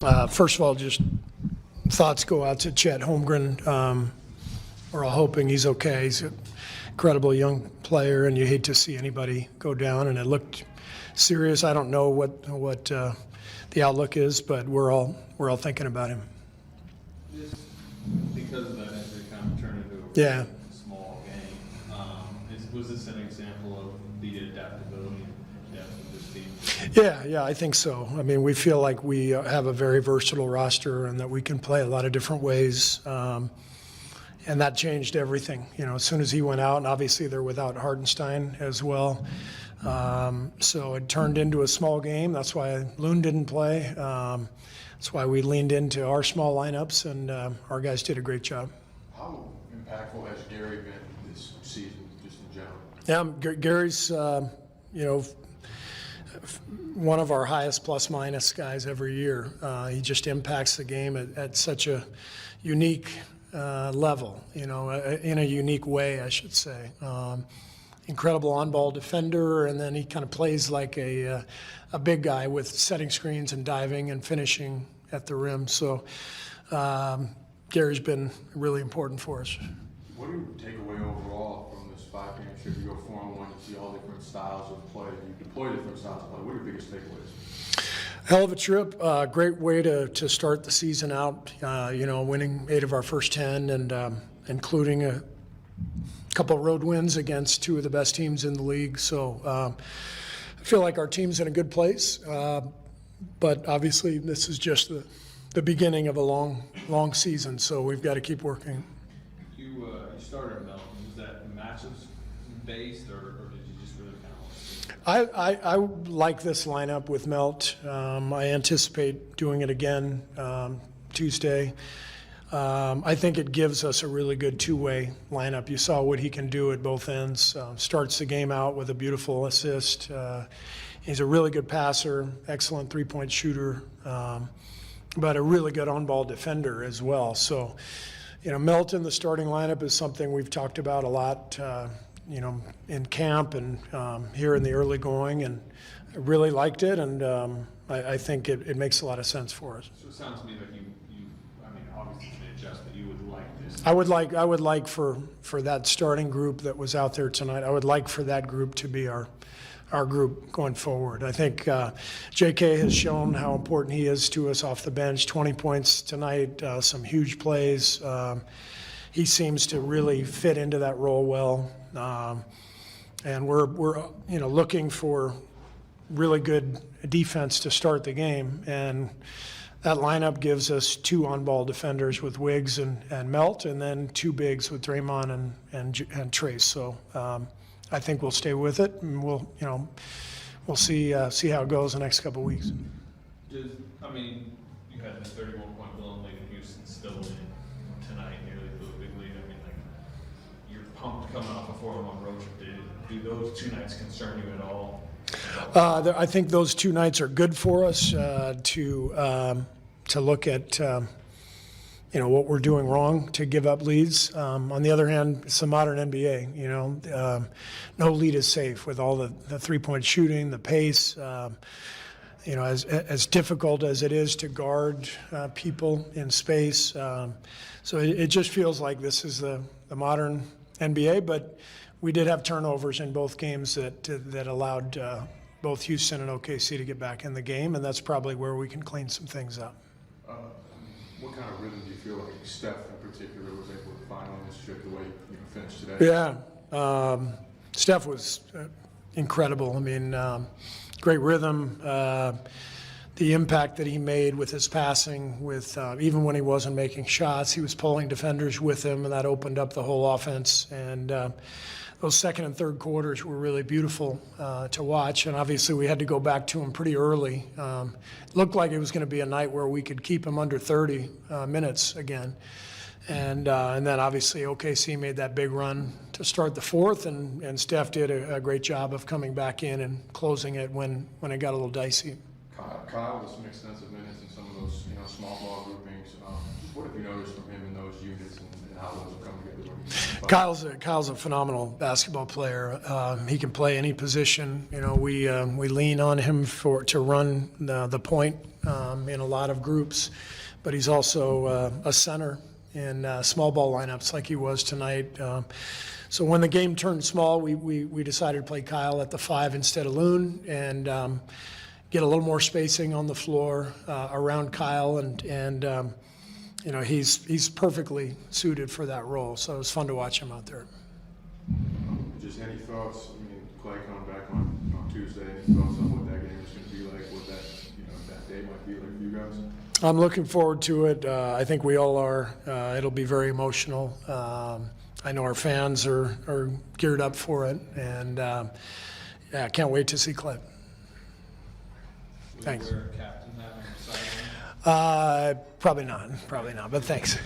First of all, just thoughts go out to Chet Holmgren. We're all hoping he's okay. He's an incredible young player, and you hate to see anybody go down. And it looked serious. I don't know what the outlook is, but we're all thinking about him. Just because of that injury kind of turned into Yeah. a small game, was this an example of the adaptability and depth of this team? Yeah, I think so. I mean, we feel like we have a very versatile roster and that we can play a lot of different ways. And that changed everything. You know, as soon as he went out, and obviously they're without Hardenstein as well. So it turned into a small game. That's why Loon didn't play. That's why we leaned into our small lineups, and our guys did a great job. How impactful has Gary been this season, just in general? Yeah, Gary's, one of our highest plus-minus guys every year. He just impacts the game at such a unique level, in a unique way, I should say. Incredible on-ball defender, and then he kind of plays like a big guy with setting screens and diving and finishing at the rim. So Gary's been really important for us. What do you take away overall from this 5-game trip? You go 4-1, you see all different styles of play, you deploy different styles of play. What are your biggest takeaways? Hell of a trip. Great way to start the season out, winning 8 of our first 10 and including a couple of road wins against 2 of the best teams in the league. So I feel like our team's in a good place. But obviously this is just the beginning of a long season, so we've got to keep working. You started Melton. Was that matchups based, or did you just really kind of I like this lineup with Melt. I anticipate doing it again Tuesday. I think it gives us a really good two-way lineup. You saw what he can do at both ends. Starts the game out with a beautiful assist. He's a really good passer, excellent three-point shooter, but a really good on-ball defender as well. So, Melt in the starting lineup is something we've talked about a lot, in camp and here in the early going, and I really liked it, and I think it makes a lot of sense for us. So it sounds to me like you obviously can adjust, but you would like this. I would like for that starting group that was out there tonight, I would like for that group to be our group going forward. I think JK has shown how important he is to us off the bench. 20 points tonight, some huge plays. He seems to really fit into that role well. And we're looking for really good defense to start the game. And that lineup gives us 2 on-ball defenders with Wiggs and Melt, and then 2 bigs with Draymond and Trace. So I think we'll stay with it, and we'll see how it goes the next couple of weeks. You had this 31-point blown lead in Houston, still in tonight, nearly blew a big lead. You're pumped coming off a 4-1 road trip. Do those 2 nights concern you at all? I think those 2 nights are good for us to look at what we're doing wrong to give up leads. On the other hand, it's the modern NBA. No lead is safe with all the three-point shooting, the pace. As difficult as it is to guard people in space. So it just feels like this is the modern NBA, but we did have turnovers in both games that allowed both Houston and OKC to get back in the game, and that's probably where we can clean some things up. What kind of rhythm do you feel like Steph in particular was able to find on this trip the way you finished today? Yeah, Steph was incredible. Great rhythm. The impact that he made with his passing, with even when he wasn't making shots, he was pulling defenders with him, and that opened up the whole offense. And those second and third quarters were really beautiful to watch. And obviously, we had to go back to him pretty early. It looked like it was going to be a night where we could keep him under 30 minutes again. And then obviously OKC made that big run to start the fourth, and Steph did a great job of coming back in and closing it when it got a little dicey. Kyle with some extensive minutes in some of those small ball groupings. What have you noticed from him in those units and how those have come together? Kyle's a phenomenal basketball player. He can play any position. We lean on him to run the point in a lot of groups, but he's also a center in small ball lineups like he was tonight. So when the game turned small, we decided to play Kyle at the 5 instead of Loon, and get a little more spacing on the floor around Kyle, and you know, he's perfectly suited for that role. So it was fun to watch him out there. Just any thoughts? I mean, Clay coming back on Tuesday. Any thoughts on what that game is going to be like? What that day might be like for you guys? I'm looking forward to it. I think we all are. It'll be very emotional. I know our fans are geared up for it, and yeah, I can't wait to see Clay. Thanks. Will you wear a captain hat on the sideline? Probably not, but thanks.